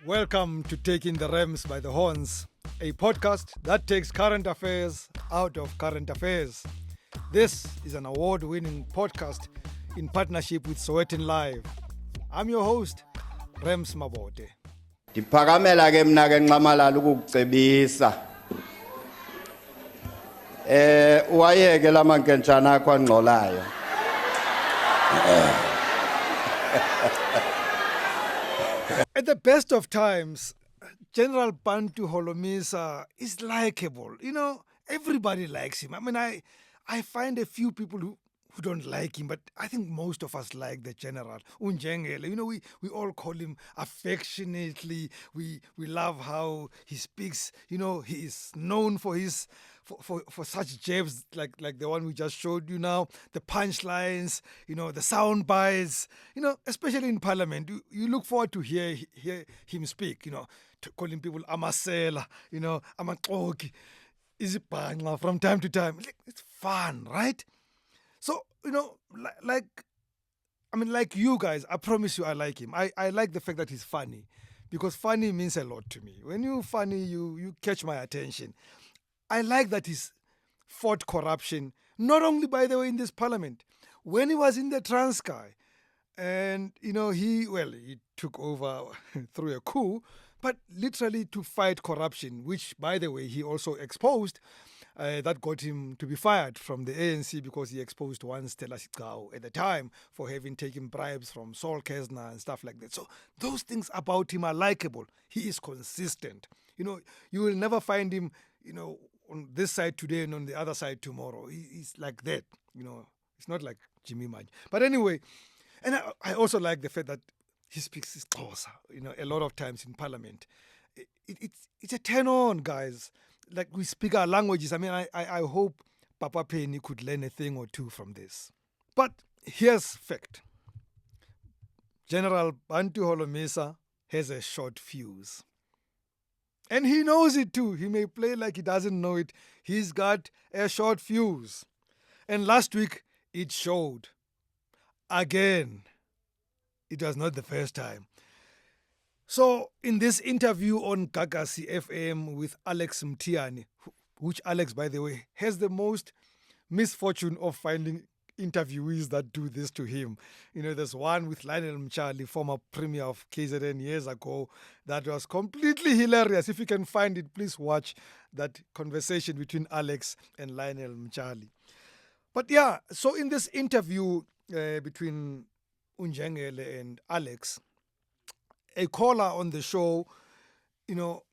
Welcome to Taking the Rams by the Horns, a podcast that takes current affairs out of current affairs. This is an award-winning podcast in partnership with Sowetan Live. I'm your host, Rams Mabote. Ndiphakamela ke mina ke nqamalala ukukucebisa. Uwayeke lamankenjana akho angqolayo. At the best of times, General Bantu Holomisa is likable. You know, everybody likes him. I mean, I find a few people who don't like him, but I think most of us like the general. Unjengele, you know, we all call him affectionately. We love how he speaks. You know, he is known for his for such jabs like the one we just showed you now, the punchlines, you know, the sound bites, you know, especially in Parliament. You look forward to hear him speak, you know, to calling people amasela, you know, amaxoki, izibhangqa from time to time. It's fun, right? So, you know, like you guys, I promise you I like him. I like the fact that he's funny, because funny means a lot to me. When you're funny, you catch my attention. I like that he's fought corruption, not only, by the way, in this parliament. When he was in the Transkei, and, you know, he took over through a coup, but literally to fight corruption, which, by the way, he also exposed. That got him to be fired from the ANC because he exposed one Stella Sigao at the time for having taken bribes from Saul Kesner and stuff like that. So those things about him are likable. He is consistent. You know, you will never find him, you know, on this side today and on the other side tomorrow. He's like that. You know, it's not like Jimmy Maj. But anyway, and I also like the fact that he speaks his Xhosa, you know, a lot of times in Parliament. It's a turn on, guys. Like, we speak our languages. I mean, I hope Papa Penny could learn a thing or two from this. But here's fact. General Bantu Holomisa has a short fuse. And he knows it too. He may play like he doesn't know it. He's got a short fuse. And last week, it showed. Again. It was not the first time. So, in this interview on Gagasi FM with Alex Mtiani, which Alex, by the way, has the most misfortune of finding interviewees that do this to him. You know, there's one with Lionel Mchali, former premier of KZN years ago, that was completely hilarious. If you can find it, please watch that conversation between Alex and Lionel Mchali. But yeah, so in this interview between Unjengele and Alex, a caller on the show, you know,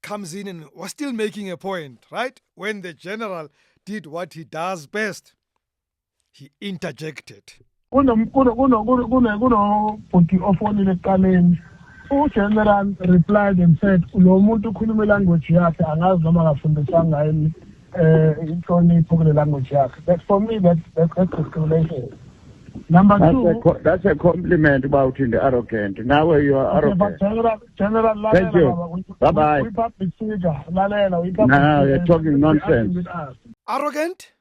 comes in and was still making a point, right? When the general did what he does best, he interjected. Bhuti ofonile ekuqaleni, ugeneral replied and said, lo muntu ukhuluma ilanguage yakhe angazi noma akafundisanga yini inhlonipho kule language yakhe. That, for me, that's discrimination. Number two, that's a compliment about the arrogant. Now you are okay, arrogant. but General Thank you. Bye-bye. We public figure. Now you're talking nonsense. Arrogant?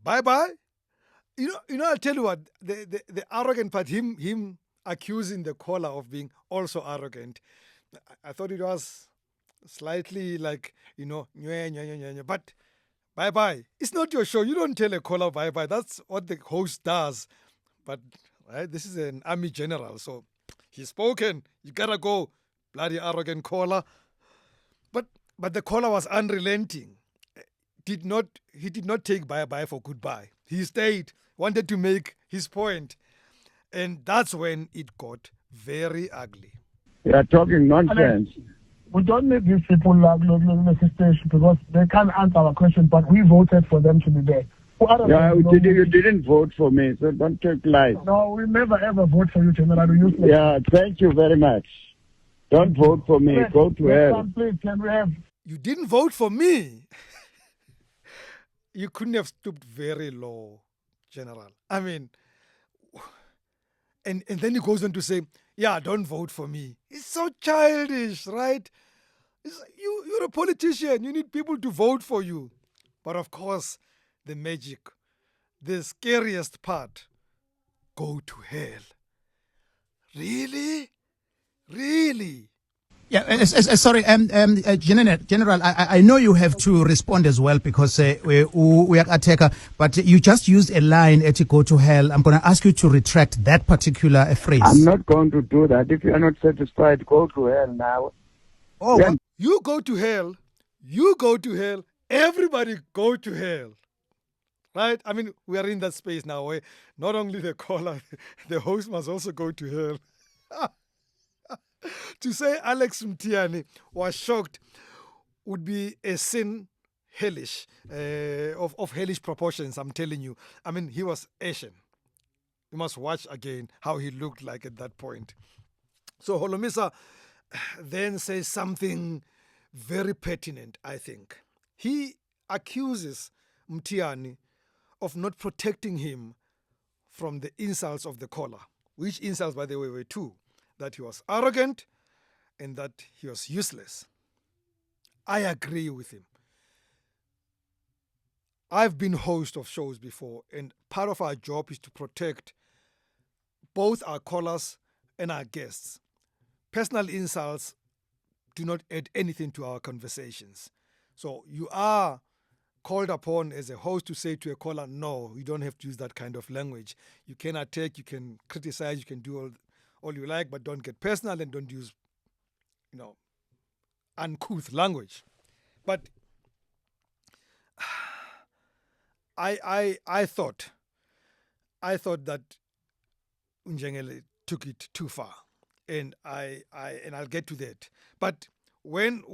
Bye-bye? You know, I'll tell you what, the arrogant part, him accusing the caller of being also arrogant, I thought it was slightly like, you know, but bye-bye. It's not your show. You don't tell a caller bye-bye. That's what the host does. But right, this is an army general, so he's spoken. You gotta go, bloody arrogant caller. But the caller was unrelenting. He did not take bye-bye for goodbye. He stayed, wanted to make his point. And that's when it got very ugly. You are talking nonsense. We don't need these people like the station because they can't answer our question, but we voted for them to be there. Yeah, you didn't vote for me, so don't take lies. No, we never ever vote for you, General. Yeah, thank you very much. Don't vote for me. Please, Go to hell. Please, can we have... You didn't vote for me. You couldn't have stooped very low, General. I mean, and then he goes on to say, yeah, don't vote for me. It's so childish, right? You're a politician. You need people to vote for you. But of course, the magic, the scariest part, go to hell. Really? Really? Yeah, sorry, General, I know you have to respond as well because we are at Teka, but you just used a line at "go to hell." I'm going to ask you to retract that particular phrase. I'm not going to do that. If you are not satisfied, go to hell now. Oh, Yeah. You go to hell. You go to hell. Everybody go to hell. Right? I mean, we are in that space now where not only the caller, the host must also go to hell. To say Alex Mtiani was shocked would be a sin hellish, of hellish proportions, I'm telling you. I mean, he was Asian. You must watch again how he looked like at that point. So Holomisa then says something very pertinent, I think. He accuses Mtiani of not protecting him from the insults of the caller, which insults, by the way, were two: that he was arrogant and that he was useless. I agree with him. I've been host of shows before, and part of our job is to protect both our callers and our guests. Personal insults do not add anything to our conversations. So you are called upon as a host to say to a caller, no, you don't have to use that kind of language. You can attack, you can criticize, you can do all you like, but don't get personal and don't use, uncouth language. But I thought that Unjengele took it too far, and I'll get to that. But when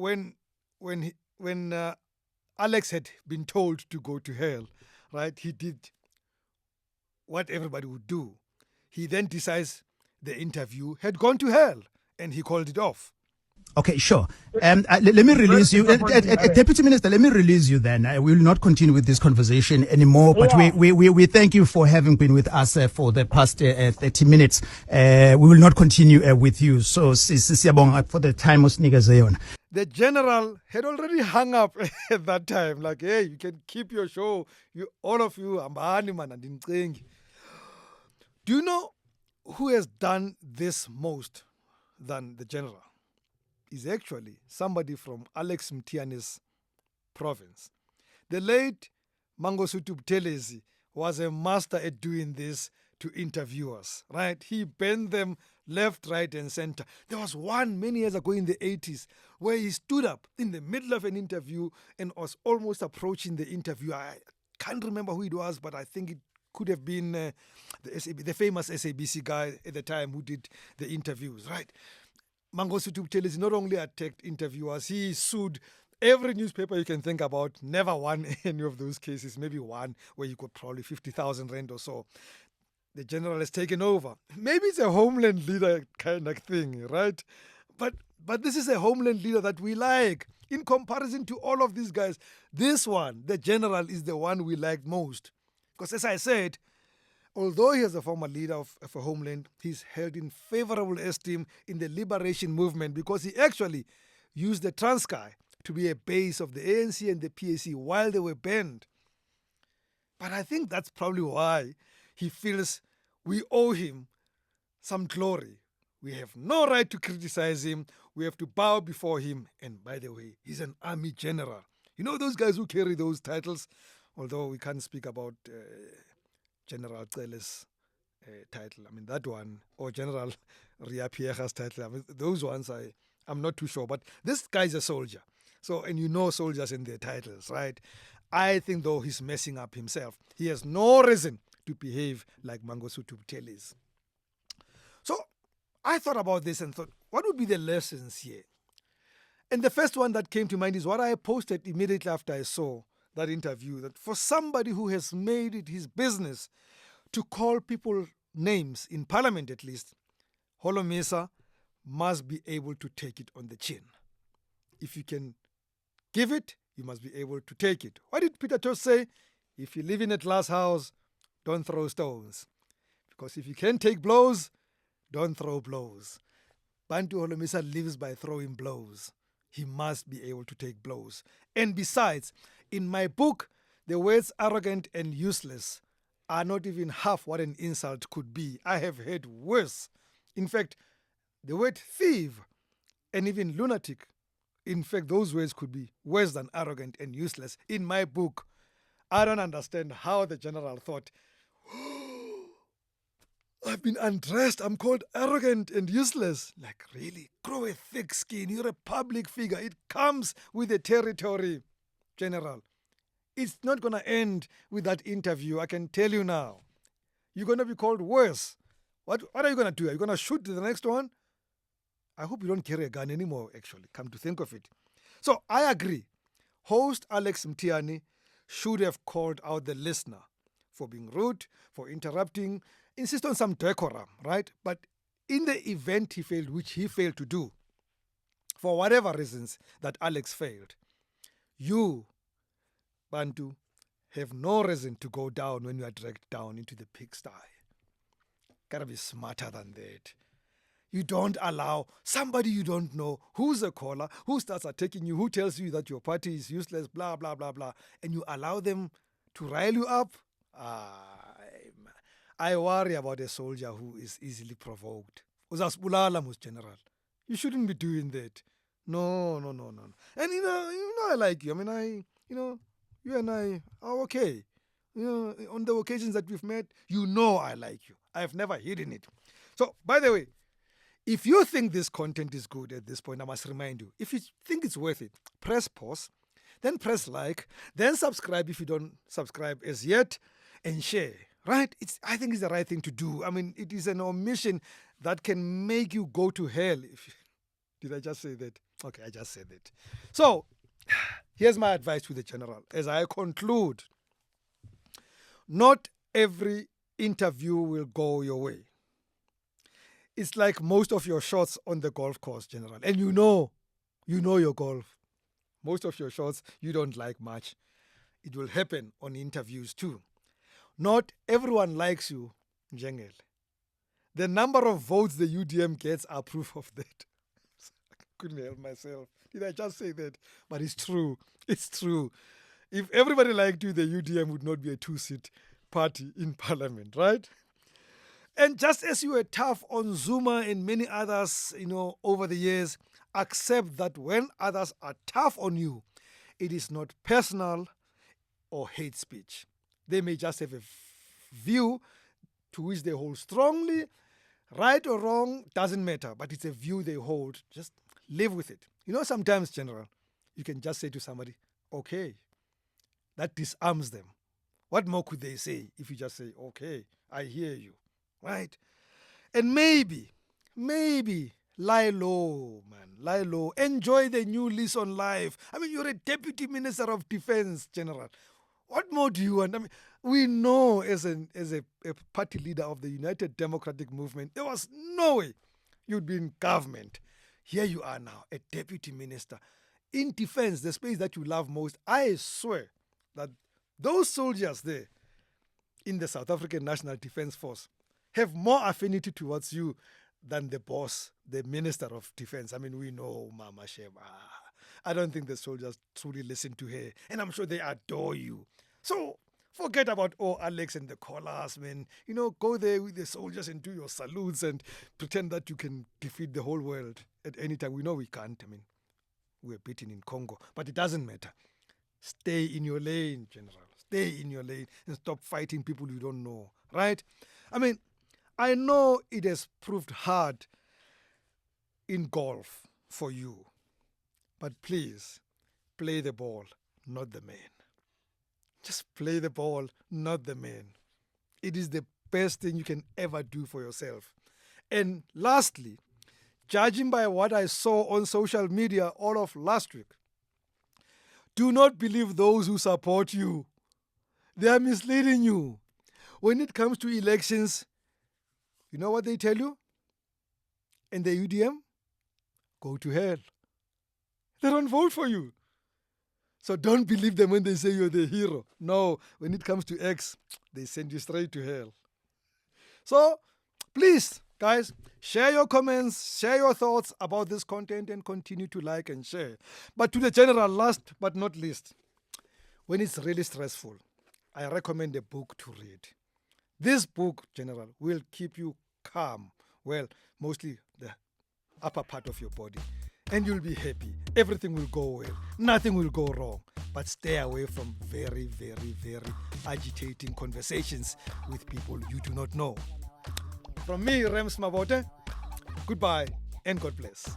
Alex had been told to go to hell, right? He did what everybody would do. He then decides the interview had gone to hell, and he called it off. okay, sure. Let me release you. Deputy Minister, let me release you then. We will not continue with this conversation anymore, but we thank you for having been with us for the past 30 minutes. We will not continue with you. So, siyabonga for the time osinikeze yona. The general had already hung up at that time. Like, hey, you can keep your show. All of you, ambani man andincengi. Do you know who has done this most than the general? Is actually somebody from Alex Mtiani's province. The late Mangosuthu Buthelezi was a master at doing this to interviewers, right? He bent them left, right, and center. There was one many years ago in the 80s where he stood up in the middle of an interview and was almost approaching the interviewer. I can't remember who it was, but I think it could have been the famous SABC guy at the time who did the interviews, right? Mangosuthu Buthelezi not only attacked interviewers, he sued every newspaper you can think about. Never won any of those cases. Maybe one where you got probably 50,000 rand or so. The general has taken over. Maybe it's a homeland leader kind of thing, right? But this is a homeland leader that we like. In comparison to all of these guys, this one, the general, is the one we liked most. Because as I said, although he is a former leader of a homeland, he's held in favorable esteem in the liberation movement because he actually used the Transkei to be a base of the ANC and the PAC while they were banned. But I think that's probably why he feels we owe him some glory. We have no right to criticize him. We have to bow before him. And by the way, he's an army general. You know those guys who carry those titles? Although we can't speak about General Cele's title. I mean, that one, or General Ria Pierre's title. I mean, those ones, I'm not too sure. But this guy's a soldier. So, and you know soldiers and their titles, right? I think, though, he's messing up himself. He has no reason to behave like Mangosuthu Buthelezi. So, I thought about this and thought, what would be the lessons here? And the first one that came to mind is what I posted immediately after I saw that interview, that for somebody who has made it his business to call people names, in parliament at least, Holomisa must be able to take it on the chin. If you can give it, you must be able to take it. What did Peter Tosh say? If you live in a glass house, don't throw stones. Because if you can take blows, don't throw blows. Bantu Holomisa lives by throwing blows. He must be able to take blows. And besides, in my book, the words arrogant and useless are not even half what an insult could be. I have heard worse. In fact, the word thief and even lunatic. In fact, those words could be worse than arrogant and useless. In my book, I don't understand how the general thought, I've been undressed, I'm called arrogant and useless. Like, really? Grow a thick skin. You're a public figure. It comes with the territory, General. It's not going to end with that interview, I can tell you now. You're going to be called worse. What are you going to do? Are you going to shoot the next one? I hope you don't carry a gun anymore, actually, come to think of it. So I agree. Host Alex Mtiani should have called out the listener for being rude, for interrupting, insist on some decorum, right? But in the event he failed, which he failed to do, for whatever reasons that Alex failed, you, Bantu, have no reason to go down when you are dragged down into the pigsty. Gotta be smarter than that. You don't allow somebody you don't know, who's a caller, who starts attacking you, who tells you that your party is useless, blah, blah, blah, blah, and you allow them to rile you up. I worry about a soldier who is easily provoked. Uzasibulala, most general. You shouldn't be doing that. No. And you know, I like you. I mean, you and I are okay. On the occasions that we've met, I like you. I've never hidden it. So, by the way, if you think this content is good at this point, I must remind you, if you think it's worth it, press pause, then press like, then subscribe if you don't subscribe as yet, and share, right? I think it's the right thing to do. I mean, it is an omission that can make you go to hell. Did I just say that? Okay, I just said that. So, here's my advice to the general. As I conclude, not every interview will go your way. It's like most of your shots on the golf course, General. And you know your golf. Most of your shots you don't like much. It will happen on interviews too. Not everyone likes you, Njengele. The number of votes the UDM gets are proof of that. I couldn't help myself. Did I just say that? But it's true. It's true. If everybody liked you, the UDM would not be a two-seat party in parliament, right? And just as you were tough on Zuma and many others, over the years, accept that when others are tough on you, it is not personal or hate speech. They may just have a view to which they hold strongly. Right or wrong, doesn't matter, but it's a view they hold. Just live with it. Sometimes, General, you can just say to somebody, okay. That disarms them. What more could they say if you just say, okay, I hear you, right? And maybe, lie low, man, lie low. Enjoy the new lease on life. I mean, you're a deputy minister of defense, General. What more do you want? I mean, we know as a party leader of the United Democratic Movement, there was no way you'd be in government. Here you are now, a deputy minister. In defense, the space that you love most, I swear that those soldiers there in the South African National Defence Force have more affinity towards you than the boss, the Minister of Defence. I mean, we know Mama Sheba. I don't think the soldiers truly listen to her, and I'm sure they adore you. So forget about, Alex and the callers, man. Go there with the soldiers and do your salutes and pretend that you can defeat the whole world at any time. We know we can't. I mean, we're beaten in Congo, but it doesn't matter. Stay in your lane, General. Stay in your lane and stop fighting people you don't know, right? I mean, I know it has proved hard in golf for you, but please play the ball, not the man. Just play the ball, not the man. It is the best thing you can ever do for yourself. And lastly, judging by what I saw on social media all of last week, do not believe those who support you. They are misleading you. When it comes to elections, you know what they tell you? In the UDM? Go to hell. They don't vote for you. So don't believe them when they say you're the hero. No, when it comes to X, they send you straight to hell. So please, guys, share your comments, share your thoughts about this content, and continue to like and share. But to the general, last but not least, when it's really stressful, I recommend a book to read. This book, General, will keep you calm. Well, mostly the upper part of your body. and you'll be happy. Everything will go well. Nothing will go wrong. But stay away from very, very, very agitating conversations with people you do not know. From me, Rems Mabote, goodbye and God bless.